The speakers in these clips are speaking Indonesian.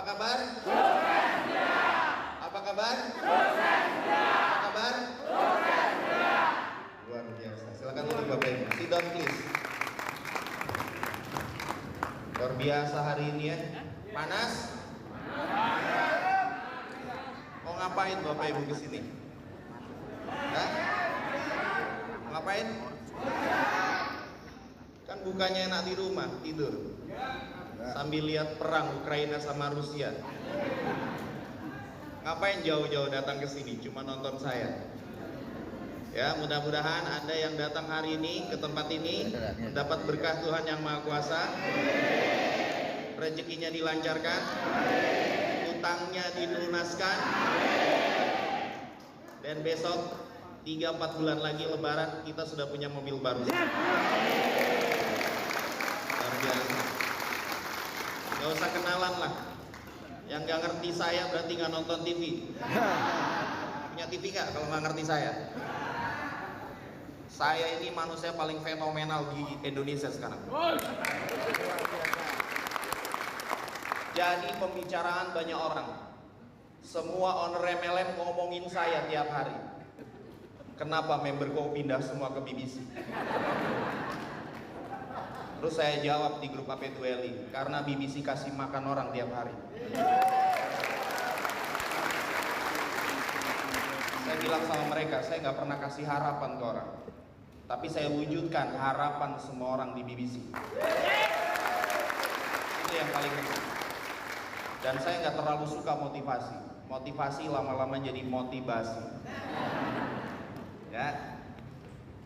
kabar? Apa kabar? Apa kabar? Luar biasa. Silakan duduk Bapak Ibu. Sit down please. Luar biasa hari ini ya. Panas? Mau ngapain Bapak Ibu kesini? Hah? Mau ngapain? Kan bukannya enak di rumah, tidur sambil lihat perang Ukraina sama Rusia. Ngapain jauh-jauh datang ke sini cuma nonton saya? Ya, mudah-mudahan Anda yang datang hari ini ke tempat ini mendapat berkah Tuhan yang Maha Kuasa. Rezekinya dilancarkan, utangnya dilunaskan. Dan besok 3-4 bulan lagi Lebaran kita sudah punya mobil baru. Luar biasa. Gak usah kenalan lah. Yang gak ngerti saya berarti gak nonton TV. Punya TV gak kalau gak ngerti saya? Saya ini manusia paling fenomenal di Indonesia sekarang. Jadi pembicaraan banyak orang. Semua owner MLM ngomongin saya tiap hari. Kenapa member kau pindah semua ke BBC? Terus saya jawab di grup AP2LI, karena BBC kasih makan orang tiap hari. Saya bilang sama mereka, saya nggak pernah kasih harapan ke orang, tapi saya wujudkan harapan semua orang di BBC. Itu yang paling penting. Dan saya nggak terlalu suka motivasi. Motivasi lama-lama jadi motivasi. Ya.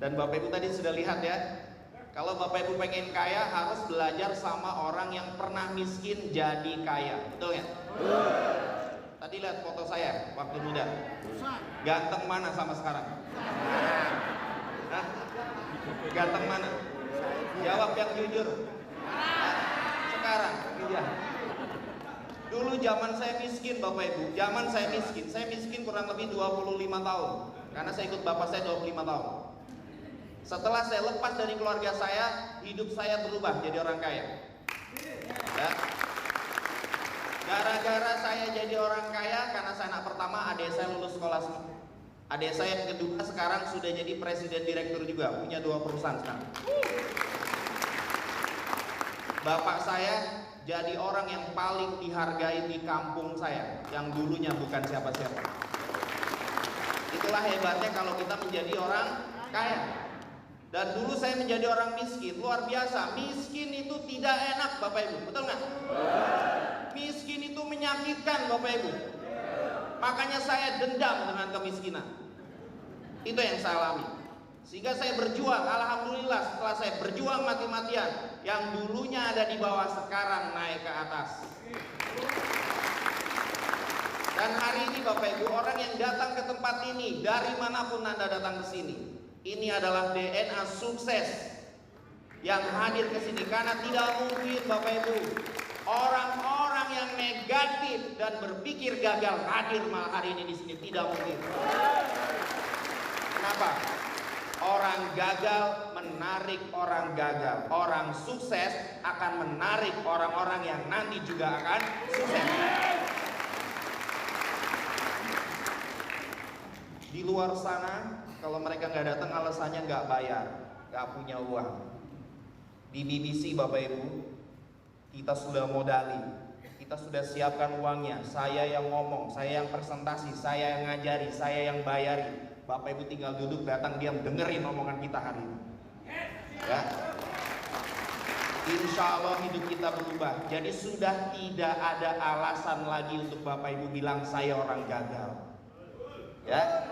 Dan Bapak Ibu tadi sudah lihat ya. Kalau Bapak Ibu pengen kaya harus belajar sama orang yang pernah miskin jadi kaya. Betul ya? Tadi lihat foto saya waktu muda. Ganteng mana sama sekarang? Hah? Ganteng mana? Jawab yang jujur. Sekarang iya. Dulu zaman saya miskin Bapak Ibu. Zaman saya miskin kurang lebih 25 tahun. Karena saya ikut bapak saya 25 tahun. Setelah saya lepas dari keluarga saya, hidup saya berubah jadi orang kaya. Ya. Gara-gara saya jadi orang kaya, karena saya anak pertama, adik saya lulus sekolah semua. Adik saya yang kedua sekarang sudah jadi presiden direktur juga, punya 2 perusahaan sekarang. Bapak saya jadi orang yang paling dihargai di kampung saya, yang dulunya bukan siapa-siapa. Itulah hebatnya kalau kita menjadi orang kaya. Dan dulu saya menjadi orang miskin, luar biasa. Miskin itu tidak enak Bapak Ibu, betul nggak? Miskin itu menyakitkan Bapak Ibu. Makanya saya dendam dengan kemiskinan. Itu yang saya alami. Sehingga saya berjuang, alhamdulillah setelah saya berjuang mati-matian, yang dulunya ada di bawah sekarang naik ke atas. Dan hari ini Bapak Ibu, orang yang datang ke tempat ini, dari manapun Anda datang ke sini, ini adalah DNA sukses yang hadir ke sini. Karena tidak mungkin Bapak Ibu, orang-orang yang negatif dan berpikir gagal hadir malam hari ini di sini, tidak mungkin. Kenapa? Orang gagal menarik orang gagal. Orang sukses akan menarik orang-orang yang nanti juga akan sukses. Di luar sana, kalau mereka nggak datang alasannya nggak bayar, nggak punya uang. Di BBC Bapak Ibu, kita sudah modali, kita sudah siapkan uangnya. Saya yang ngomong, saya yang presentasi, saya yang ngajari, saya yang bayari. Bapak Ibu tinggal duduk, datang diam, dengerin omongan kita hari ini. Ya. Insya Allah hidup kita berubah. Jadi sudah tidak ada alasan lagi untuk Bapak Ibu bilang saya orang gagal. Ya.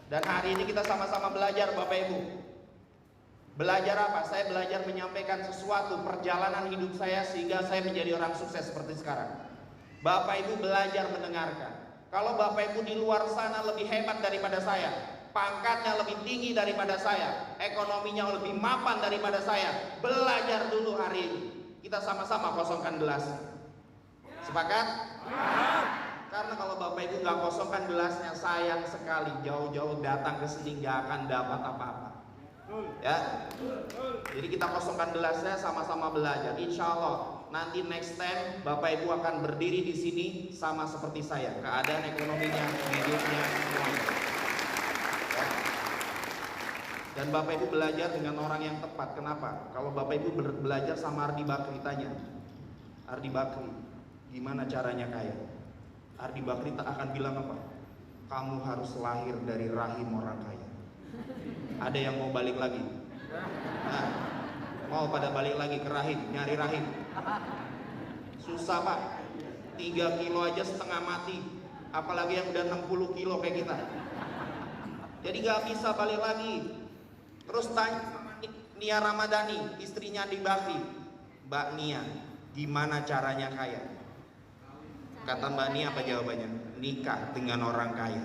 Dan hari ini kita sama-sama belajar Bapak Ibu. Belajar apa? Saya belajar menyampaikan sesuatu perjalanan hidup saya sehingga saya menjadi orang sukses seperti sekarang. Bapak Ibu belajar mendengarkan. Kalau Bapak Ibu di luar sana lebih hebat daripada saya, pangkatnya lebih tinggi daripada saya, ekonominya lebih mapan daripada saya, belajar dulu hari ini. Kita sama-sama kosongkan gelas. Sepakat? Karena kalau Bapak Ibu nggak kosongkan gelasnya, sayang sekali jauh-jauh datang ke sini nggak akan dapat apa-apa. Ya. Jadi kita kosongkan gelasnya, sama-sama belajar. Insya Allah nanti next time Bapak Ibu akan berdiri di sini sama seperti saya, keadaan ekonominya, hidupnya, semuanya. Ya. Dan Bapak Ibu belajar dengan orang yang tepat. Kenapa? Kalau Bapak Ibu belajar sama Ardi Bakri, tanya Ardi Bakri, gimana caranya kaya? Ardi Bakri tak akan bilang apa? Kamu harus lahir dari rahim orang kaya. Ada yang mau balik lagi? Nah, mau pada balik lagi ke rahim, nyari rahim. Susah Pak, 3 kilo aja setengah mati, apalagi yang udah 60 kilo kayak kita. Jadi gak bisa balik lagi. Terus tanya Nia Ramadhani, istrinya Ardi Bakri, Mbak Nia, gimana caranya kaya? Kata Mbak Nia apa jawabannya? Nikah dengan orang kaya.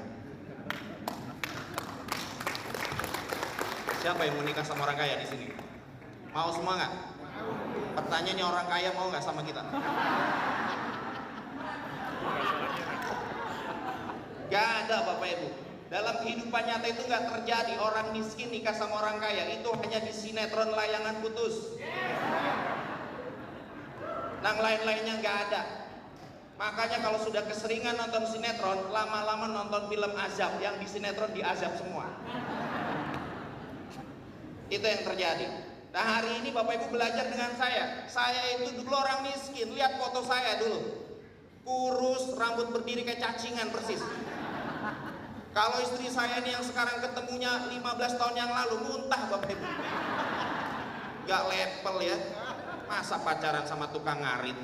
Siapa yang mau nikah sama orang kaya di sini? Mau semua nggak? Pertanyaannya, orang kaya mau nggak sama kita? Gak ada Bapak Ibu. Dalam kehidupan nyata itu nggak terjadi orang miskin nikah sama orang kaya. Itu hanya di sinetron layangan putus. Yang lain-lainnya nggak ada. Makanya kalau sudah keseringan nonton sinetron, lama-lama nonton film azab. Yang di sinetron diazab semua. Itu yang terjadi. Nah hari ini Bapak Ibu belajar dengan saya. Saya itu dulu orang miskin. Lihat foto saya dulu, kurus, rambut berdiri kayak cacingan persis. Kalau istri saya ini yang sekarang ketemunya 15 tahun yang lalu, muntah Bapak Ibu. Gak level ya. Masa pacaran sama tukang ngarit?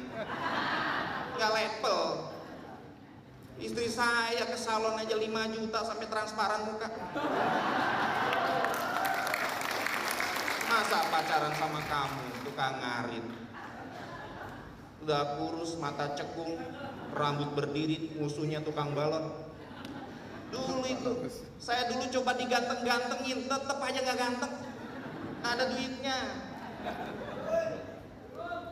Gak level. Istri saya ke salon aja 5 juta sampai transparan muka. Masa pacaran sama kamu, tukang ngarit? Udah kurus, mata cekung, rambut berdiri, musuhnya tukang balon. Dulu itu, saya dulu coba diganteng-gantengin, tetep aja gak ganteng. Nggak ada duitnya.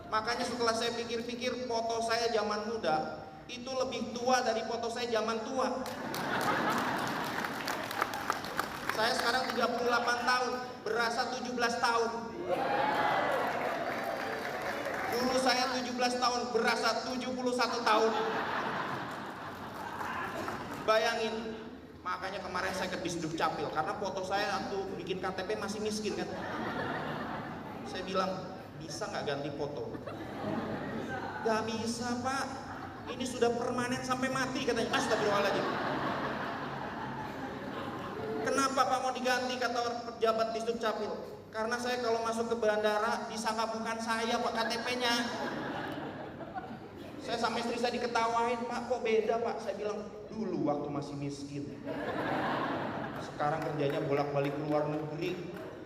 Makanya setelah saya pikir-pikir, foto saya zaman muda itu lebih tua dari foto saya zaman tua. Saya sekarang 38 tahun, berasa 17 tahun. Dulu saya 17 tahun, berasa 71 tahun. Bayangin, makanya kemarin saya ke Disduk Capil, karena foto saya waktu bikin KTP masih miskin kan. Saya bilang, bisa nggak ganti foto? Gak bisa Pak, ini sudah permanen sampai mati katanya. Astagfirullahaladzim. Kenapa Pak mau diganti, kata pejabat Disduk Capil? Karena saya kalau masuk ke bandara disangka bukan saya Pak KTP-nya. Saya sama istri saya diketawain, Pak kok beda Pak? Saya bilang, dulu waktu masih miskin. Sekarang kerjanya bolak-balik ke luar negeri,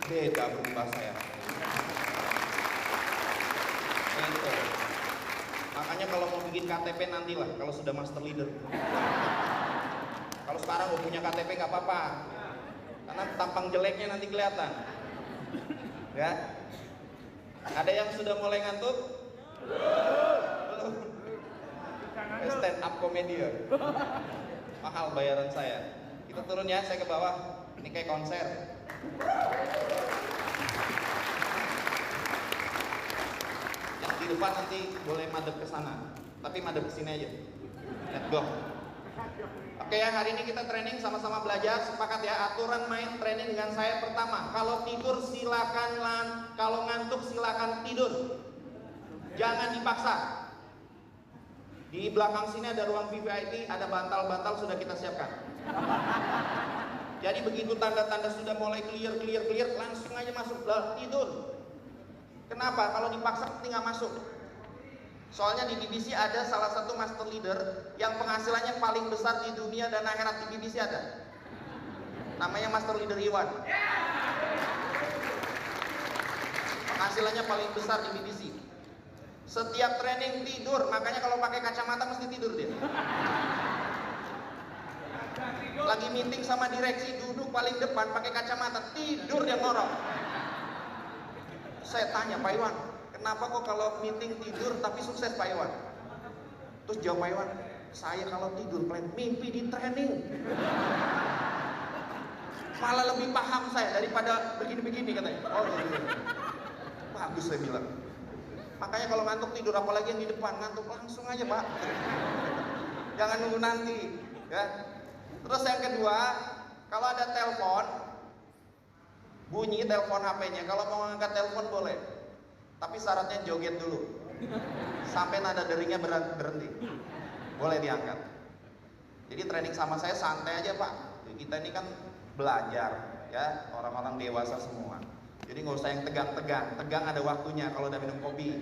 beda berubah saya. Gitu. Makanya kalau mau bikin KTP nantilah, kalau sudah master leader. Kalau sekarang gue punya KTP nggak apa-apa, karena tampang jeleknya nanti kelihatan. Ya, ada yang sudah mulai ngantuk? Belum. Stand up comedy ya. Mahal bayaran saya. Kita turun ya, saya ke bawah. Ini kayak konser. Yang di depan nanti boleh madep ke sana, tapi madep ke sini aja. Let's go. Oke ya, hari ini kita training sama-sama belajar. Sepakat ya, aturan main training dengan saya. Pertama, kalau tidur silakan kalau ngantuk silakan tidur. Jangan dipaksa. Di belakang sini ada ruang VIP, ada bantal-bantal sudah kita siapkan. Jadi begitu tanda-tanda sudah mulai clear, langsung aja masuk tidur. Kenapa? Kalau dipaksa tinggal masuk. Soalnya di BBC ada salah satu master leader yang penghasilannya paling besar di dunia dan akhirat, di BBC ada. Namanya Master Leader Iwan. Penghasilannya paling besar di BBC. Setiap training tidur, makanya kalau pakai kacamata mesti tidur dia. Lagi meeting sama direksi, duduk paling depan pakai kacamata, tidur dia ngorok. Saya tanya, Pak Iwan, kenapa kok kalau meeting tidur tapi sukses Pak Iwan? Terus jawab Pak Iwan, saya kalau tidur mimpi di training. Malah lebih paham saya daripada begini-begini katanya. Oh iya. Bagus saya bilang. Makanya kalau ngantuk tidur, apalagi yang di depan ngantuk, langsung aja Pak. Jangan nunggu nanti, ya. Terus yang kedua, kalau ada telepon, bunyi telepon HP-nya, kalau mau ngangkat telepon boleh, tapi syaratnya joget dulu, sampai nada deringnya berhenti, boleh diangkat. Jadi training sama saya santai aja Pak. Kita ini kan belajar, ya, orang-orang dewasa semua. Jadi nggak usah yang tegang-tegang. Tegang ada waktunya kalau udah minum kopi.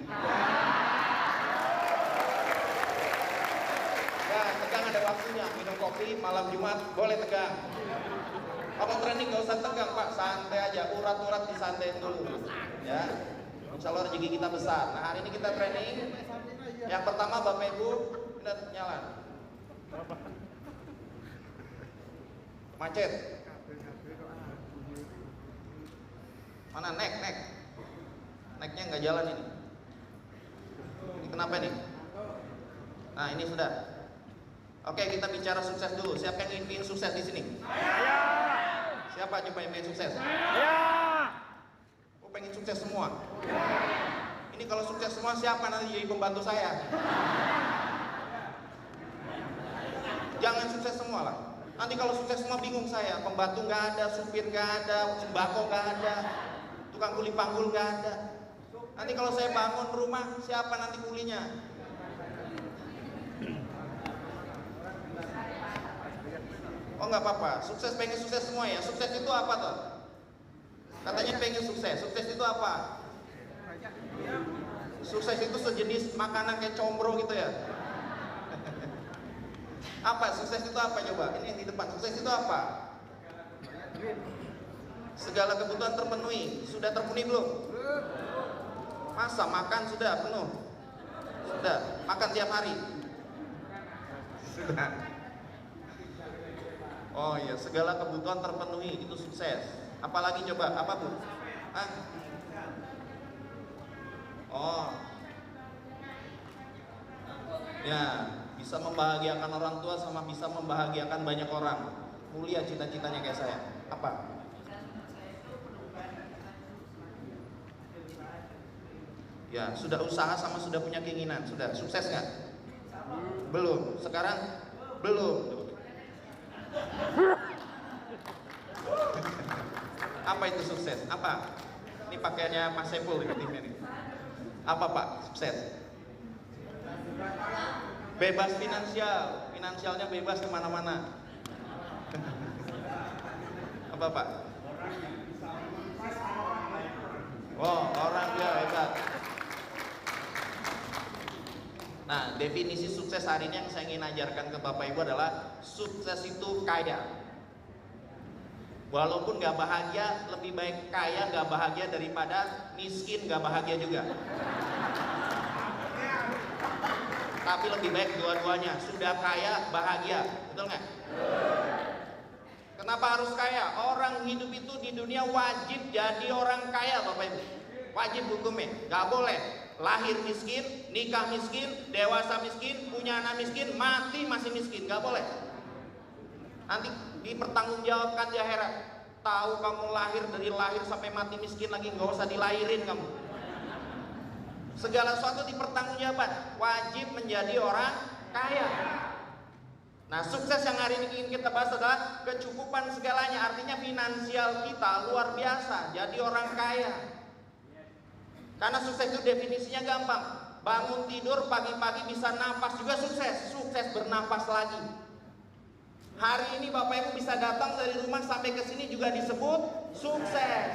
Ya, tegang ada waktunya. Minum kopi malam Jumat boleh tegang. Kalau training nggak usah tegang Pak, santai aja. Urat-urat disantain dulu. Ya, insya Allah rezeki kita besar. Nah hari ini kita training. Yang pertama Bapak Ibu, ini nyala. Macet. Mana neknya nggak jalan ini. Ini kenapa nih? Nah ini sudah. Oke, kita bicara sukses dulu. Siapa yang ingin sukses di sini? Saya. Siapa coba yang ingin sukses? Saya. Oh, pengen sukses semua. Ini kalau sukses semua siapa nanti jadi pembantu saya? Jangan sukses semua lah. Nanti kalau sukses semua bingung saya. Pembantu nggak ada, supir nggak ada, sembako nggak ada, tukang kuli panggul nggak ada. Nanti kalau saya bangun rumah, siapa nanti kulinya? Oh nggak apa-apa, sukses pengen sukses semua ya. Sukses itu apa tuh? Katanya pengen sukses. Sukses itu apa? Sukses itu sejenis makanan kayak combro gitu ya. Apa? Sukses itu apa coba? Ini yang di depan. Sukses itu apa? Segala kebutuhan terpenuhi. Sudah terpenuhi belum? Masa makan sudah penuh? Sudah. Makan tiap hari? Sudah. Oh iya, segala kebutuhan terpenuhi, itu sukses. Apalagi coba? Apa Bu? Hah? Oh. Ya, bisa membahagiakan orang tua sama bisa membahagiakan banyak orang. Mulia cita-citanya kayak saya. Apa? Ya, sudah usaha sama sudah punya keinginan. Sudah sukses nggak? Belum. Sekarang belum. Apa itu sukses? Apa? Ini pakaiannya Mas Sepul di timnya nih. Apa Pak? Sukses? Bebas finansial. Finansialnya bebas kemana-mana. Apa Pak? Oh, orang dia hebat. Nah, definisi sukses hari ini yang saya ingin ajarkan ke Bapak Ibu adalah sukses itu kaya. Walaupun gak bahagia, lebih baik kaya gak bahagia daripada miskin gak bahagia juga. Tapi lebih baik dua-duanya, sudah kaya bahagia, betul nggak? Kenapa harus kaya? Orang hidup itu di dunia wajib jadi orang kaya Bapak Ibu. Wajib hukumnya, gak boleh lahir miskin, nikah miskin, dewasa miskin, punya anak miskin, mati masih miskin, gak boleh. Nanti dipertanggungjawabkan di akhirat. Tahu kamu lahir dari lahir sampai mati miskin lagi, nggak usah dilahirin kamu. Segala sesuatu dipertanggungjawabkan. Wajib menjadi orang kaya. Nah, sukses yang hari ini ingin kita bahas adalah kecukupan segalanya. Artinya finansial kita luar biasa. Jadi orang kaya. Karena sukses itu definisinya gampang. Bangun tidur pagi-pagi bisa napas juga sukses. Sukses bernapas lagi. Hari ini Bapak Ibu bisa datang dari rumah sampai ke sini juga disebut sukses.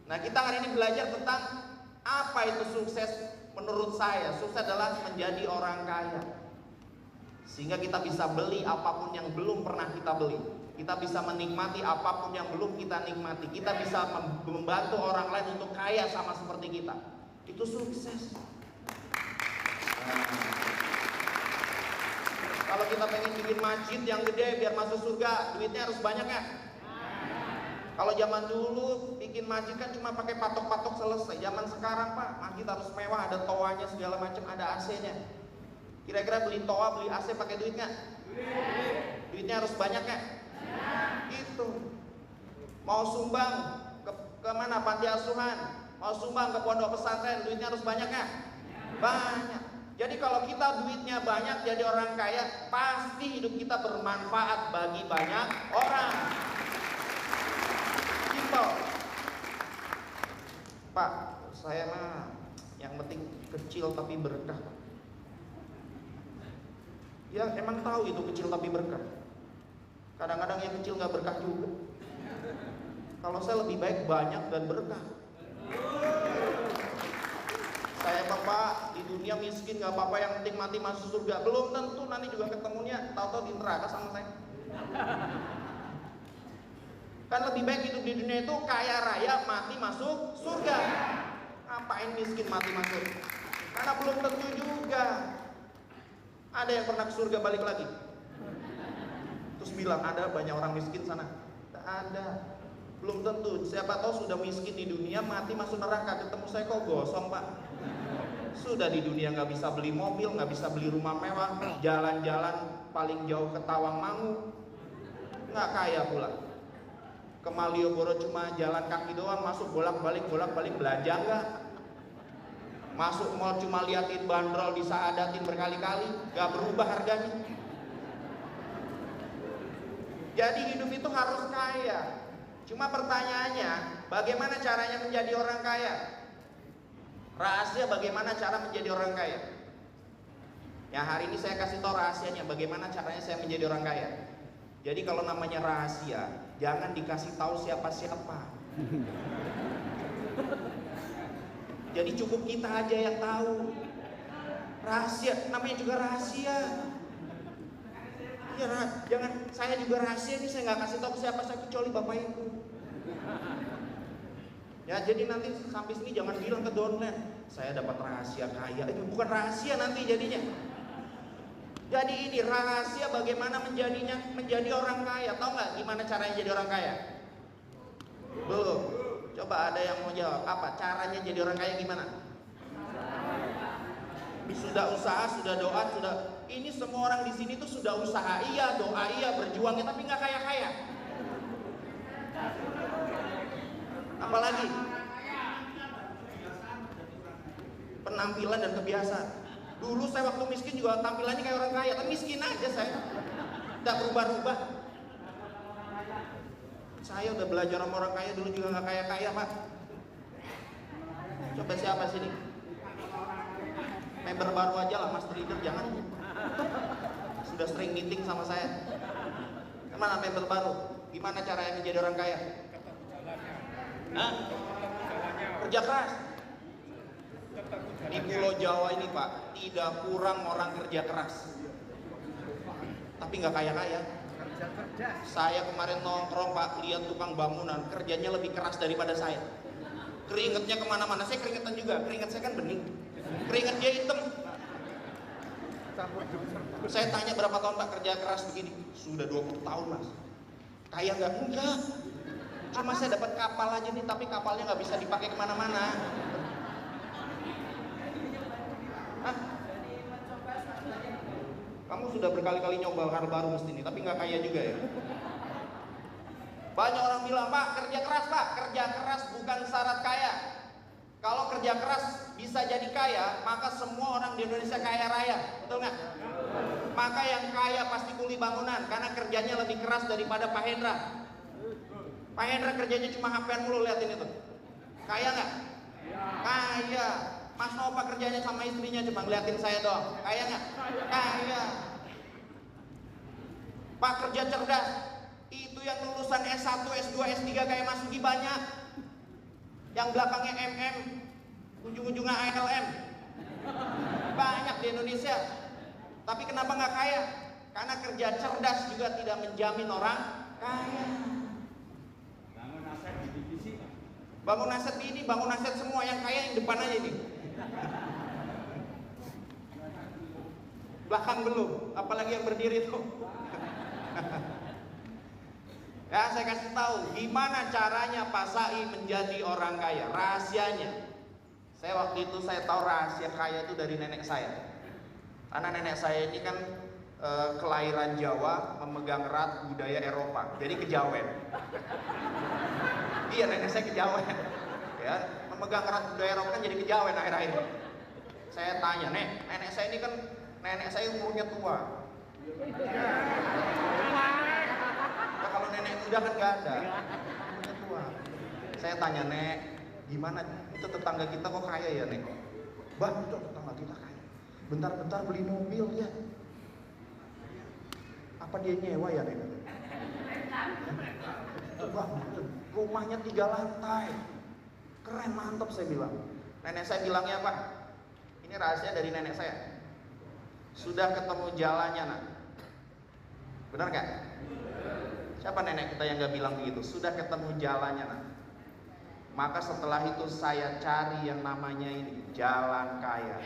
Nah, kita hari ini belajar tentang apa itu sukses. Menurut saya, sukses adalah menjadi orang kaya. Sehingga kita bisa beli apapun yang belum pernah kita beli. Kita bisa menikmati apapun yang belum kita nikmati. Kita bisa membantu orang lain untuk kaya sama seperti kita. Itu sukses. Kalau kita pengen bikin masjid yang gede biar masuk surga, duitnya harus banyak ya. Kalau zaman dulu bikin masjid kan cuma pakai patok-patok selesai. Zaman sekarang Pak, masjid harus mewah, ada toanya segala macam, ada AC-nya. Kira-kira beli toa, beli AC pakai duit nggak? Duitnya harus banyak ya. Itu. Mau sumbang ke mana? Panti asuhan. Mau sumbang ke pondok pesantren, duitnya harus banyak nggak? Banyak. Jadi kalau kita duitnya banyak jadi orang kaya, pasti hidup kita bermanfaat bagi banyak orang. Gitu. Pak, saya mah yang penting kecil tapi berkah. Ya emang tahu itu kecil tapi berkah. Kadang-kadang yang kecil nggak berkah juga. Kalau saya lebih baik banyak dan berkah. Saya bapak di dunia miskin nggak apa-apa, yang penting mati masuk surga. Belum tentu nanti juga ketemunya tahu-tahu di neraka sama saya. Kan lebih baik hidup di dunia itu kaya raya mati masuk surga. Ngapain miskin mati masuk? Karena belum tentu juga. Ada yang pernah ke surga balik lagi? Terus bilang ada banyak orang miskin sana. Tak ada. Belum tentu. Siapa tahu sudah miskin di dunia mati masuk neraka, ketemu saya kok gosong pak. Sudah di dunia nggak bisa beli mobil, nggak bisa beli rumah mewah, jalan-jalan paling jauh ke Tawangmangu, nggak kaya pula. Ke Malioboro cuma jalan kaki doang, masuk bolak-balik belanja nggak? Masuk mall cuma liatin bandrol, disaadatin berkali-kali, nggak berubah harganya. Jadi hidup itu harus kaya. Cuma pertanyaannya, bagaimana caranya menjadi orang kaya? Rahasia bagaimana cara menjadi orang kaya? Ya hari ini saya kasih tahu rahasianya, bagaimana caranya saya menjadi orang kaya. Jadi kalau namanya rahasia, jangan dikasih tahu siapa-siapa. Jadi cukup kita aja yang tahu. Rahasia, namanya juga rahasia. Ya, jangan saya juga rahasia ini, saya nggak kasih tahu ke siapa, saya kecuali bapak ibu. Ya jadi nanti sampai sini jangan bilang ke downline saya dapat rahasia kaya. Itu bukan rahasia nanti jadinya. Jadi ini rahasia bagaimana menjadi orang kaya. Tahu nggak gimana caranya jadi orang kaya? Belum. Coba ada yang mau jawab. Apa caranya jadi orang kaya gimana? Sudah usaha, sudah doa, sudah. Ini semua orang di sini tuh sudah usaha, iya, doa, iya, berjuangnya, tapi nggak kaya-kaya. Apalagi penampilan dan kebiasaan. Dulu saya waktu miskin juga tampilannya kayak orang kaya, tapi miskin aja saya, nggak berubah-ubah. Saya udah belajar sama orang kaya dulu juga nggak kaya-kaya pak. Coba siapa sini? Member baru aja lah, Mas Leader jangan. Sudah sering meeting sama saya. Kemana member baru? Gimana caranya menjadi orang kaya? Hah? Kerja keras. Di Pulau Jawa ini pak, tidak kurang orang kerja keras, tapi nggak kaya-kaya. Saya kemarin nongkrong pak, lihat tukang bangunan, kerjanya lebih keras daripada saya. Keringetnya kemana-mana, saya keringetan juga, keringet saya kan bening, keringet dia hitam. Saya tanya berapa tahun pak kerja keras begini? Sudah 20 tahun mas. Kaya nggak? Enggak. Cuma saya dapat kapal aja nih, tapi kapalnya nggak bisa dipakai kemana-mana. Hah? Kamu sudah berkali-kali nyoba hal baru mesti ini, tapi nggak kaya juga ya. Banyak orang bilang, Pak, kerja keras Pak, kerja keras bukan syarat kaya. Kalau kerja keras bisa jadi kaya, maka semua orang di Indonesia kaya raya, betul nggak? Maka yang kaya pasti kuli bangunan, karena kerjanya lebih keras daripada Pak Hendra. Pak Hendra kerjanya cuma HP-an mulu, liatin itu. Kaya nggak? Kaya. Mas Nova kerjanya sama istrinya cuma ngeliatin saya doang. Kaya nggak? Kaya. Pak kerja cerdas. Itu yang lulusan S1, S2, S3 kayak Mas Sugi banyak. Yang belakangnya MM, ujung-ujungnya ALM. Banyak di Indonesia. Tapi kenapa nggak kaya? Karena kerja cerdas juga tidak menjamin orang kaya. Bangun aset di divisi. Bangun aset ini, bangun aset semua, yang kaya yang depan aja ini. Belakang belum, apalagi yang berdiri tuh. Ya saya kasih tahu gimana caranya Pak Sai menjadi orang kaya. Rahasianya, saya waktu itu saya tahu rahasia kaya itu dari nenek saya. Karena nenek saya ini kan kelahiran Jawa, memegang erat budaya Eropa, jadi kejawen. Iya, nenek saya kejawen. Ya, megang erat daerah kan jadi kejawen akhir-akhir. Saya tanya, nenek saya ini kan nenek saya umurnya tua. Nah, kalau nenek muda kan nggak ada, umurnya tua. Saya tanya, Nek, gimana itu tetangga kita kok kaya ya, Nek? Bah, itu tetangga kita kaya. Bentar-bentar beli mobil dia. Apa dia nyewa ya, Nek? Bah, rumahnya 3 lantai. Keren, mantap saya bilang. Nenek saya bilangnya apa? Ini rahasia dari nenek saya. Sudah ketemu jalannya, Nak. Benar gak? Siapa nenek kita yang gak bilang begitu? Sudah ketemu jalannya, Nak. Maka setelah itu saya cari yang namanya ini jalan kaya.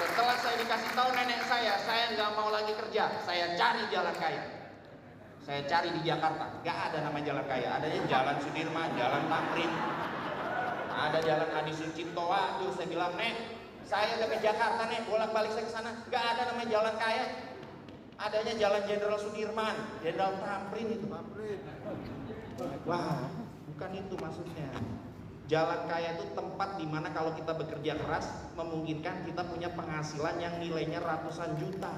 Setelah saya dikasih tahu nenek saya nggak mau lagi kerja, saya cari jalan kaya. Saya cari di Jakarta, nggak ada nama jalan kaya, adanya Jalan Sudirman, Jalan Tamrin, ada Jalan Adi Sucipto. Waduh, saya bilang, Nek, saya udah ke Jakarta, Nek, bolak-balik saya ke sana, nggak ada nama jalan kaya. Adanya Jalan Jenderal Sudirman, Jenderal Tamrin itu. Wah, bukan itu maksudnya. Jalan kaya itu tempat dimana kalau kita bekerja keras memungkinkan kita punya penghasilan yang nilainya ratusan juta.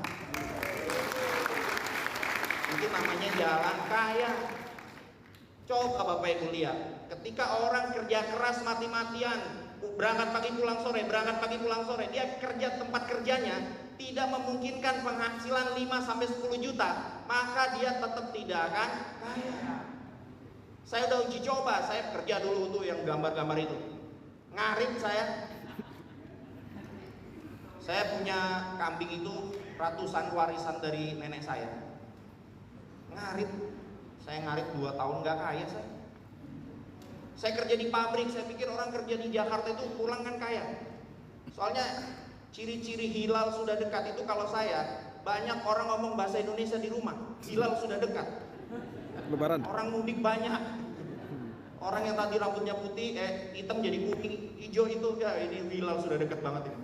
Itu namanya jalan kaya. Coba Bapak Ibu lihat, ketika orang kerja keras mati-matian, berangkat pagi pulang sore, dia kerja tempat kerjanya tidak memungkinkan penghasilan 5-10 juta, maka dia tetap tidak akan kaya. Saya udah uji coba, saya kerja dulu tuh yang gambar-gambar itu. Ngarit saya punya kambing itu ratusan warisan dari nenek saya. Ngarit, saya ngarit 2 tahun nggak kaya saya. Saya kerja di pabrik, saya pikir orang kerja di Jakarta itu pulang kan kaya. Soalnya ciri-ciri hilal sudah dekat itu kalau saya, banyak orang ngomong bahasa Indonesia di rumah, hilal sudah dekat. Lebaran. Orang mudik banyak. Orang yang tadi rambutnya putih, hitam jadi kuning, hijau itu, ya ini hilal sudah dekat banget ini.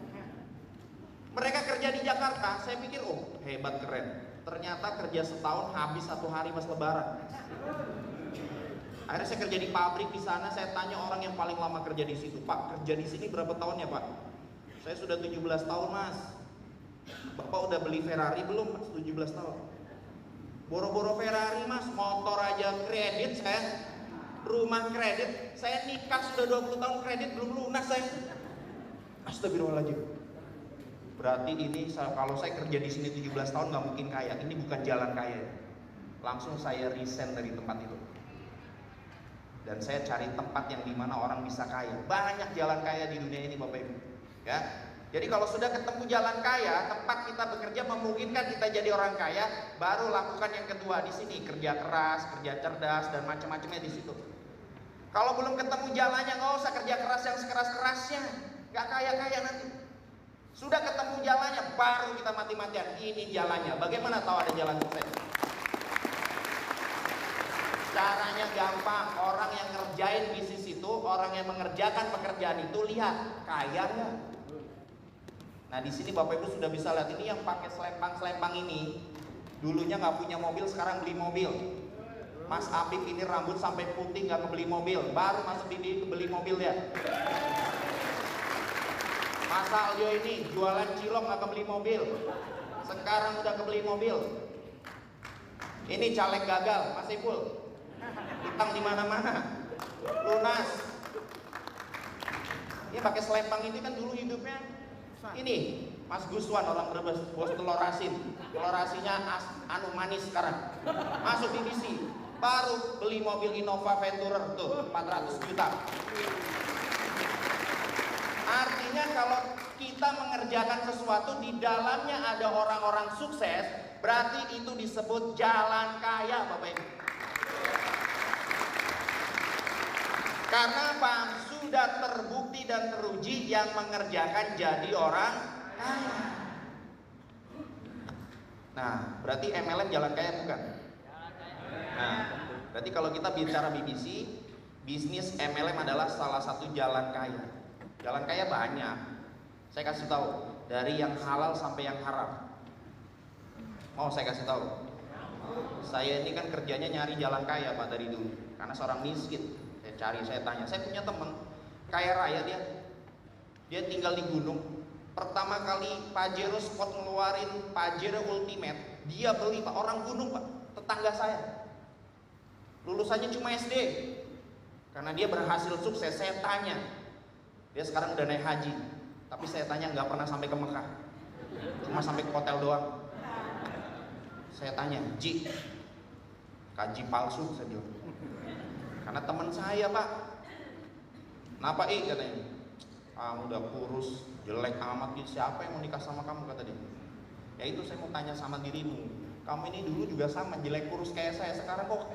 Mereka kerja di Jakarta, saya pikir, oh hebat keren. Ternyata kerja setahun habis 1 hari pas Lebaran. Akhirnya saya kerja di pabrik di sana, saya tanya orang yang paling lama kerja di situ, Pak, kerja di sini berapa tahun ya Pak? Saya sudah 17 tahun Mas. Bapak udah beli Ferrari belum Mas? 17 tahun. Boro-boro Ferrari Mas, motor aja kredit saya, rumah kredit, saya nikah sudah 20 tahun kredit belum lunas saya. Astagfirullahaladzim. Berarti ini kalau saya kerja di sini 17 tahun nggak mungkin kaya. Ini bukan jalan kaya. Langsung saya resign dari tempat itu. Dan saya cari tempat yang dimana orang bisa kaya. Banyak jalan kaya di dunia ini Bapak Ibu. Ya. Jadi kalau sudah ketemu jalan kaya, tempat kita bekerja memungkinkan kita jadi orang kaya, baru lakukan yang kedua di sini, kerja keras, kerja cerdas dan macam-macamnya di situ. Kalau belum ketemu jalannya, nggak usah kerja keras yang sekeras-kerasnya, nggak kaya-kaya nanti. Sudah ketemu jalannya, baru kita mati-matian. Ini jalannya. Bagaimana tahu ada jalan sukses? Caranya gampang. Orang yang ngerjain bisnis itu, orang yang mengerjakan pekerjaan itu, lihat kaya nggak? Nah di sini Bapak Ibu sudah bisa lihat, ini yang pakai selempang ini dulunya nggak punya mobil, sekarang beli mobil. Mas Apip ini rambut sampai putih nggak kebeli mobil, baru masuk di beli mobil ya. Mas Aljo ini jualan cilok nggak kebeli mobil, sekarang udah kebeli mobil. Ini caleg gagal, Mas Ipul, utang di mana-mana, lunas. Ini pakai selempang ini kan dulu hidupnya. Ini Mas Guswan orang Brebes, bos telur asin. Telur asinnya anu manis sekarang. Masuk divisi, baru beli mobil Innova Venturer tuh 400 juta. Artinya kalau kita mengerjakan sesuatu di dalamnya ada orang-orang sukses, berarti itu disebut jalan kaya Bapak Ibu. Karena apa? Sudah terbukti dan teruji yang mengerjakan jadi orang kaya. Nah, berarti MLM jalan kaya bukan? Nah, berarti kalau kita bicara BBC, bisnis MLM adalah salah satu jalan kaya. Jalan kaya banyak. Saya kasih tahu, dari yang halal sampai yang haram. Mau saya kasih tahu? Saya ini kan kerjanya nyari jalan kaya Pak dari dulu. karena seorang miskin. Saya tanya, saya punya teman kaya raya, dia tinggal di gunung. Pertama kali Pajero Sport ngeluarin Pajero Ultimate, dia beli Pak, orang gunung Pak, tetangga saya. Lulusannya cuma SD. Karena dia berhasil sukses, saya tanya. Dia sekarang udah naik haji, tapi saya tanya nggak pernah sampai ke Mekah. Cuma sampai ke hotel doang. Saya tanya, Ji, kaji palsu, saya bilang. Karena teman saya Pak. Kenapa katanya? Kamu udah kurus, jelek amat, siapa yang mau nikah sama kamu, kata dia. Ya itu saya mau tanya sama dirimu, kamu ini dulu juga sama, jelek kurus kayak saya, sekarang kok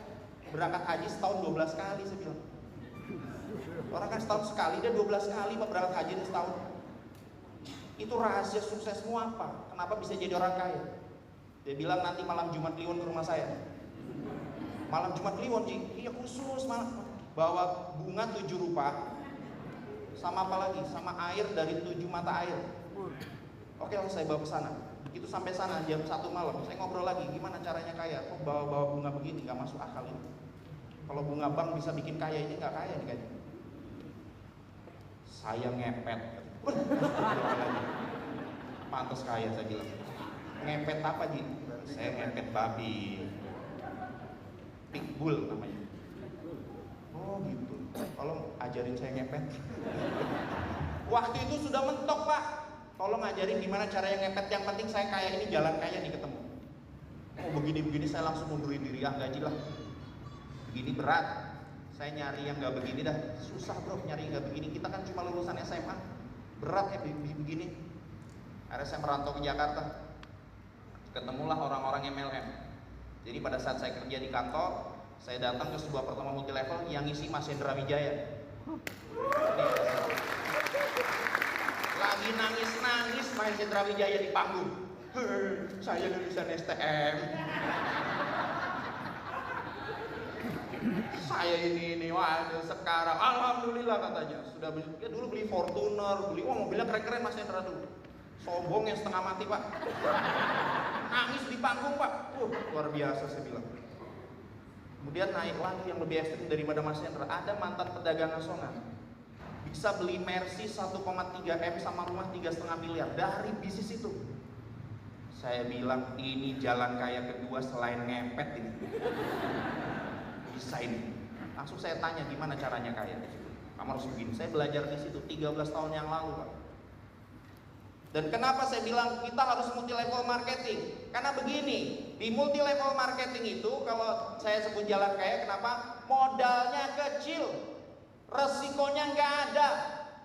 berangkat haji setahun 12 kali, saya bilang. Orang kan setahun sekali, dia 12 kali Pak berangkat haji setahun. Itu rahasia suksesmu apa? Kenapa bisa jadi orang kaya? Dia bilang nanti malam Jumat Kliwon ke rumah saya. Malam Jumat Kliwon, Ji? Iya khusus malam. Bawa bunga 7 rupa. Sama apa lagi? Sama air dari 7 mata air. Oke lah, saya bawa ke sana. Begitu sampai sana jam 1 malam, saya ngobrol lagi, gimana caranya kaya? Kok bawa bunga begini? Gak masuk akal ini. Kalau bunga bank bisa bikin kaya, ini gak kaya nih kayaknya. Saya ngepet. Pantas kaya, saya bilang. Ngepet apa, Ji? Saya ngepet babi. Pitbull namanya. Oh gitu. Tolong ajarin saya ngepet. Waktu itu sudah mentok Pak. Tolong ajarin gimana cara yang ngepet. Yang penting saya kaya, ini jalan kaya nih ketemu. Oh begini-begini saya langsung mundurin diri. Gaji lah. Begini berat. Saya nyari yang gak begini dah. Susah bro nyari yang gak begini. Kita kan cuma lulusan SMA. Berat ya begini. Akhirnya saya merantau ke Jakarta. Ketemulah orang-orang MLM. Jadi pada saat saya kerja di kantor, saya datang ke sebuah pertemuan multi level yang ngisi Mas Hendra Wijaya. Lagi nangis-nangis Mas Hendra Wijaya di panggung. Saya lulusan STM. Saya ini waduh sekarang alhamdulillah katanya sudah beli, ya dulu beli Fortuner, mobilnya keren-keren Mas Hendra dulu. Sombong yang setengah mati Pak. Nangis di panggung Pak. Luar biasa saya bilang. Kemudian naik lagi yang lebih ekstrim daripada Mas Hendra. Ada mantan pedagang asongan bisa beli Mercy 1,3 M sama rumah 3,5 miliar dari bisnis itu. Saya bilang ini jalan kaya kedua selain ngepet ini. Bisa ini. Langsung saya tanya gimana caranya kaya. Kamu harus begini. Saya belajar di situ 13 tahun yang lalu Pak. Dan kenapa saya bilang kita harus multi level marketing? Karena begini, di multi level marketing itu kalau saya sebut jalan kaya, kenapa? Modalnya kecil, resikonya nggak ada,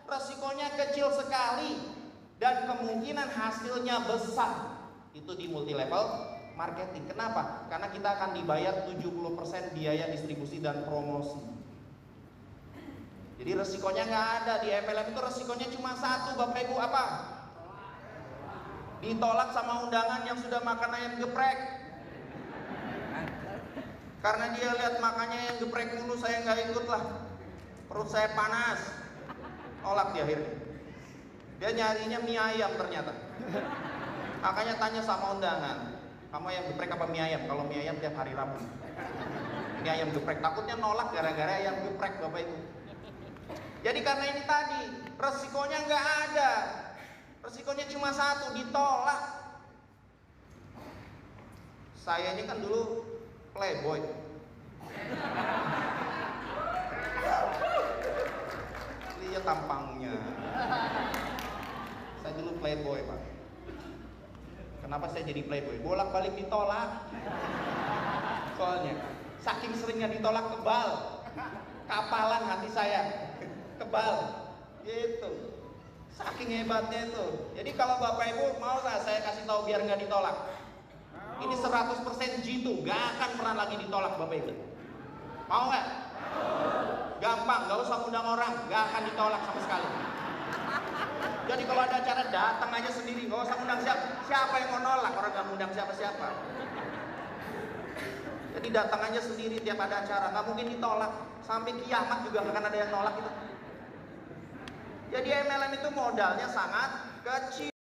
resikonya kecil sekali, dan kemungkinan hasilnya besar. Itu di multi level marketing. Kenapa? Karena kita akan dibayar 70% biaya distribusi dan promosi. Jadi resikonya nggak ada. Di MLM itu resikonya cuma satu, Bapak Ibu, apa? Ditolak sama undangan yang sudah makan ayam geprek. Karena dia lihat makannya yang geprek mulu, saya nggak ikut lah. Perut saya panas. Tolak dia akhirnya. Dia nyarinya mie ayam ternyata. Makanya tanya sama undangan, kamu ayam geprek apa mie ayam? Kalau mie ayam tiap hari Rabu. Ini ayam geprek. Takutnya nolak gara-gara ayam geprek Bapak Ibu. Jadi karena ini tadi resikonya nggak ada. Resikonya cuma satu, ditolak. Saya ini kan dulu playboy. Lihat tampangnya. Saya dulu playboy Pak. Kenapa saya jadi playboy? Bolak-balik ditolak. Soalnya saking seringnya ditolak kebal. Kapalan hati saya. Kebal. Gitu. Saking hebatnya itu. Jadi kalau Bapak Ibu mau saya kasih tahu biar nggak ditolak. Ini 100% jitu, nggak akan pernah lagi ditolak Bapak Ibu. Mau nggak? Gampang, nggak usah undang orang, nggak akan ditolak sama sekali. Jadi kalau ada acara datang aja sendiri, nggak usah undang siapa yang mau nolak, orang nggak undang siapa-siapa. Jadi datang aja sendiri tiap ada acara, nggak mungkin ditolak. Sampai kiamat juga nggak akan ada yang nolak itu. Jadi MLM itu modalnya sangat kecil.